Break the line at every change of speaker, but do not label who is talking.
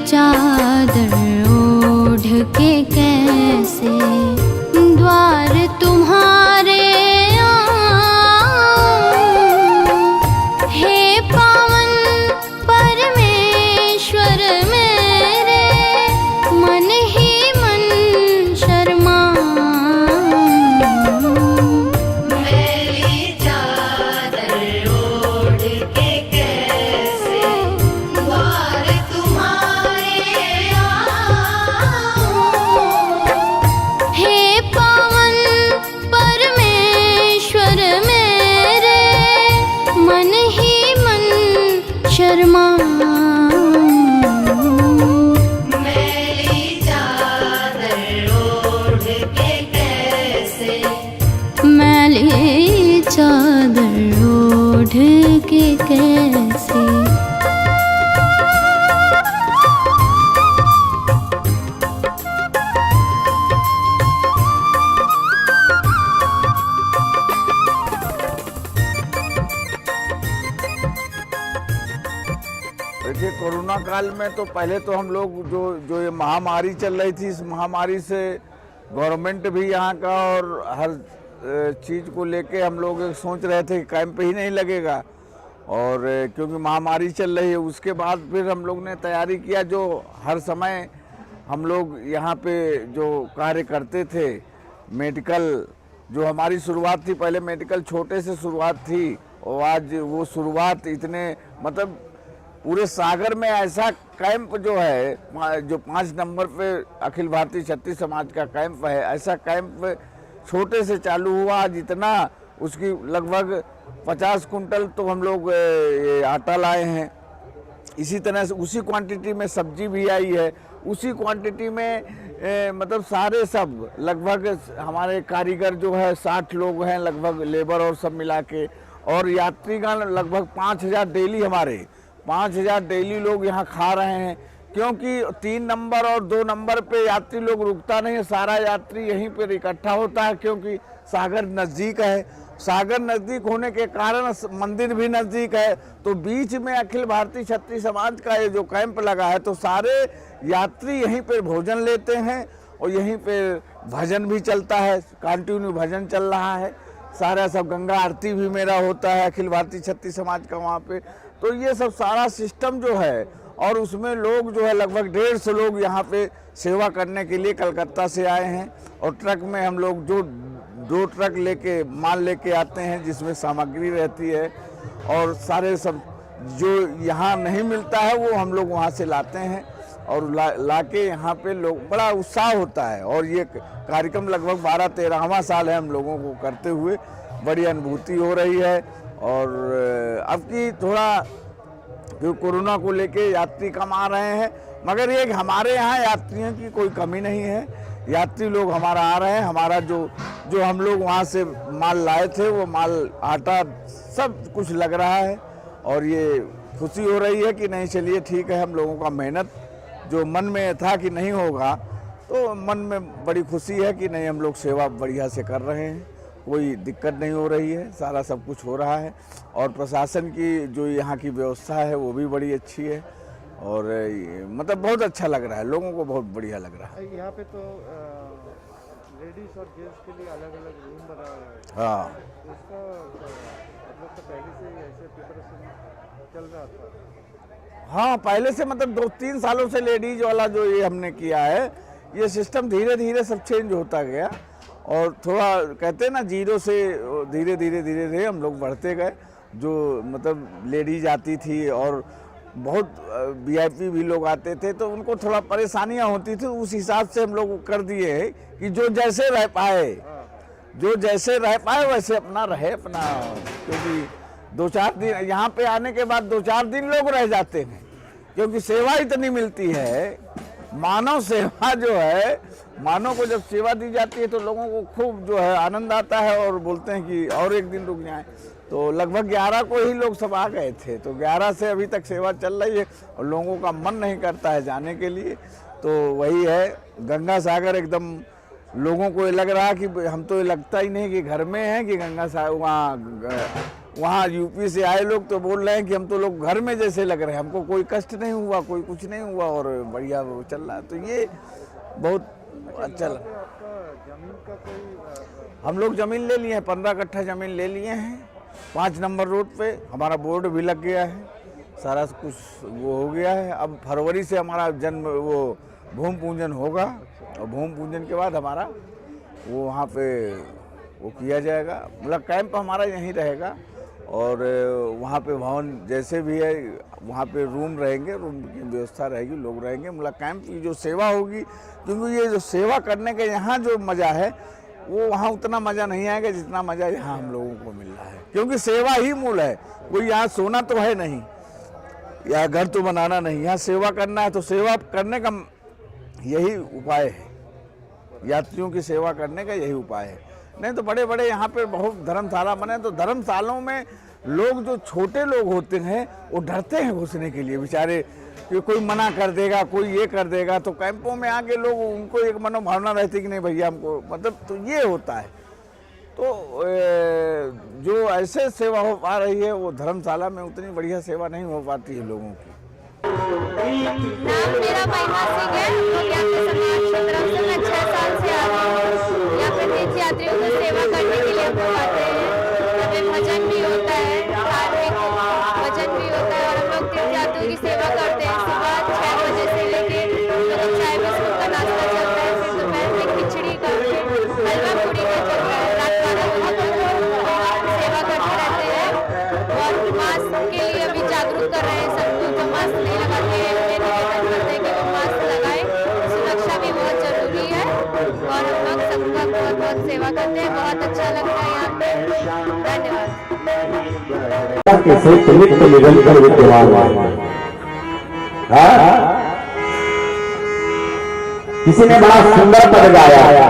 चादर ओढ़ के कैसे द्वार तुम्हारे आऊं। हे पावन परमेश्वर मेरे मन ही मन शर्माऊं।
मैली चादर ओढ़ के कैसे द्वार तुम्हारे आऊं।
हे पावन परमेश्वर मेरे मन ही मन शर्माऊं।
मैली चादर ओढ़ के कैसे
मैली चादर ओढ़ के कैसे।
देखिए, कोरोना काल में तो पहले तो हम लोग जो ये महामारी चल रही थी, इस महामारी से गवर्नमेंट भी यहाँ का और हर चीज़ को लेके हम लोग सोच रहे थे कि कैंप ही नहीं लगेगा, और क्योंकि महामारी चल रही है। उसके बाद फिर हम लोग ने तैयारी किया, जो हर समय हम लोग यहाँ पे जो कार्य करते थे, मेडिकल जो हमारी शुरुआत थी, पहले मेडिकल छोटे से शुरुआत थी, और आज वो शुरुआत इतने मतलब पूरे सागर में ऐसा कैंप जो है, जो 5 नंबर पे अखिल भारतीय क्षत्रिय समाज का कैंप है, ऐसा कैंप छोटे से चालू हुआ। आज इतना उसकी लगभग 50 कुंटल तो हम लोग आटा लाए हैं। इसी तरह से उसी क्वांटिटी में सब्जी भी आई है, उसी क्वांटिटी में मतलब सारे सब लगभग हमारे कारीगर जो है 60 लोग हैं लगभग, लेबर और सब मिला के, और यात्रीगण लगभग 5000 डेली, हमारे 5000 डेली लोग यहाँ खा रहे हैं। क्योंकि 3 नंबर और 2 नंबर पे यात्री लोग रुकता नहीं है, सारा यात्री यहीं पर इकट्ठा होता है, क्योंकि सागर नज़दीक है। सागर नज़दीक होने के कारण मंदिर भी नज़दीक है, तो बीच में अखिल भारतीय क्षत्रिय समाज का ये जो कैंप लगा है, तो सारे यात्री यहीं पर भोजन लेते हैं, और यहीं पे भजन भी चलता है, कंटिन्यू भजन चल रहा है। सारा सब गंगा आरती भी मेरा होता है अखिल भारतीय क्षत्रिय समाज का वहाँ पे। तो ये सब सारा सिस्टम जो है, और उसमें लोग जो है लगभग 150 लोग यहाँ पे सेवा करने के लिए कलकत्ता से आए हैं, और ट्रक में हम लोग जो 2 ट्रक लेके माल लेके आते हैं, जिसमें सामग्री रहती है, और सारे सब जो यहाँ नहीं मिलता है वो हम लोग वहाँ से लाते हैं, और ला के यहाँ पे लोग बड़ा उत्साह होता है। और ये कार्यक्रम लगभग 12-13वां साल है हम लोगों को करते हुए, बड़ी अनुभूति हो रही है। और अब की थोड़ा जो कोरोना को लेके यात्री कम आ रहे हैं, मगर ये हमारे यहाँ यात्रियों की कोई कमी नहीं है, यात्री लोग हमारा आ रहे हैं। हमारा जो हम लोग वहाँ से माल लाए थे, वो माल आटा सब कुछ लग रहा है, और ये खुशी हो रही है कि नहीं चलिए ठीक है, हम लोगों का मेहनत जो मन में था कि नहीं होगा, तो मन में बड़ी खुशी है कि नहीं, हम लोग सेवा बढ़िया से कर रहे हैं, कोई दिक्कत नहीं हो रही है, सारा सब कुछ हो रहा है। और प्रशासन की जो यहाँ की व्यवस्था है वो भी बड़ी अच्छी है, और मतलब बहुत अच्छा लग रहा है, लोगों को बहुत बढ़िया लग रहा है।
यहाँ पे तो लेडीज और जेंट्स के लिए अलग अलग रूम बना हुआ है।
हाँ,
इसका मतलब तो पहले से ही ऐसे प्रिपरेशन चल रहा था।
हाँ, पहले से मतलब 2-3 सालों से लेडीज वाला जो ये हमने किया है, ये सिस्टम धीरे धीरे सब चेंज होता गया, और थोड़ा कहते हैं ना, जीरो से धीरे धीरे हम लोग बढ़ते गए। जो मतलब लेडीज आती थी और बहुत वीआईपी भी लोग आते थे, तो उनको थोड़ा परेशानियां होती थी, उस हिसाब से हम लोग कर दिए हैं कि जो जैसे रह पाए, वैसे अपना रहे अपना। क्योंकि 2-4 दिन यहाँ पे आने के बाद 2-4 दिन लोग रह जाते हैं, क्योंकि सेवा इतनी मिलती है, मानव सेवा जो है, मानव को जब सेवा दी जाती है तो लोगों को खूब जो है आनंद आता है, और बोलते हैं कि और एक दिन रुक जाएं। तो लगभग 11 को ही लोग सब आ गए थे, तो 11 से अभी तक सेवा चल रही है, और लोगों का मन नहीं करता है जाने के लिए। तो वही है, गंगा सागर एकदम लोगों को लग रहा कि हम तो लगता ही नहीं कि घर में है, कि गंगा सागर वहाँ वहाँ यूपी से आए लोग तो बोल रहे हैं कि हम तो लोग घर में जैसे लग रहे हैं, हमको कोई कष्ट नहीं हुआ, कोई कुछ नहीं हुआ और बढ़िया वो चल रहा है। तो ये बहुत अच्छा लगा।
आपका जमीन का कोई
हम लोग ज़मीन ले लिए हैं, 15 कट्ठा ज़मीन ले लिए हैं 5 नंबर रोड पे। हमारा बोर्ड भी लग गया है, सारा कुछ वो हो गया है। अब फरवरी से हमारा जन्म वो भूमि पूजन होगा और भूमि पूजन के बाद हमारा वो वहाँ पे वो किया जाएगा। मतलब कैंप हमारा यहीं रहेगा और वहाँ पे भवन जैसे भी है वहाँ पे रूम रहेंगे, रूम की व्यवस्था रहेगी, लोग रहेंगे। मतलब कैंप की जो सेवा होगी, क्योंकि ये जो सेवा करने का यहाँ जो मज़ा है वो वहाँ उतना मज़ा नहीं आएगा जितना मज़ा यहाँ हम लोगों को मिल रहा है, क्योंकि सेवा ही मूल है। कोई यहाँ सोना तो है नहीं या घर तो बनाना नहीं, यहाँ सेवा करना है। तो सेवा करने का यही उपाय है, यात्रियों की सेवा करने का यही उपाय है। नहीं तो बड़े बड़े यहाँ पे बहुत धर्मशाला बने, तो धर्मशालाओं में लोग जो छोटे लोग होते हैं वो डरते हैं घुसने के लिए बेचारे, कि कोई मना कर देगा, कोई ये कर देगा। तो कैंपों में आके लोग उनको एक मनोभावना रहती कि नहीं भैया हमको, मतलब तो ये होता है। तो जो ऐसे सेवा हो पा रही है वो धर्मशाला में उतनी बढ़िया सेवा नहीं हो पाती है लोगों की।
नाम मेरा महिमा सिंह है। लोग यहाँ पे समाज की तरफ से मैं 6 साल से आ रही हूँ। यहाँ पे तीर्थ यात्रियों को सेवा करने के लिए हम लोग आते हैं। यहाँ पे भजन भी होता है, धार्मिक भजन भी होता है और हम लोग तीर्थ यात्रियों की सेवा करते हैं। सुबह 6 बजे से लेके चाय बिस्कुट का नाश्ता चलता है, फिर दोपहर में खिचड़ी का हलवा पूरी का चलता है, रात 12 बजे तक सेवा करते रहते हैं। और मास्क के लिए अभी जागरूक कर रहे हैं सबको, जो मास्क नहीं लगाते हैं उन्हें निवेदन करते हैं कि वो मास्क लगाए। सुरक्षा भी बहुत जरूरी है और हम लोग सबका बहुत बहुत सेवा करते हैं। बहुत अच्छा लगता है यहाँ पे। धन्यवाद।
के नित्य निरंतर विद्यमान है। किसी ने बड़ा सुंदर पद गाया है।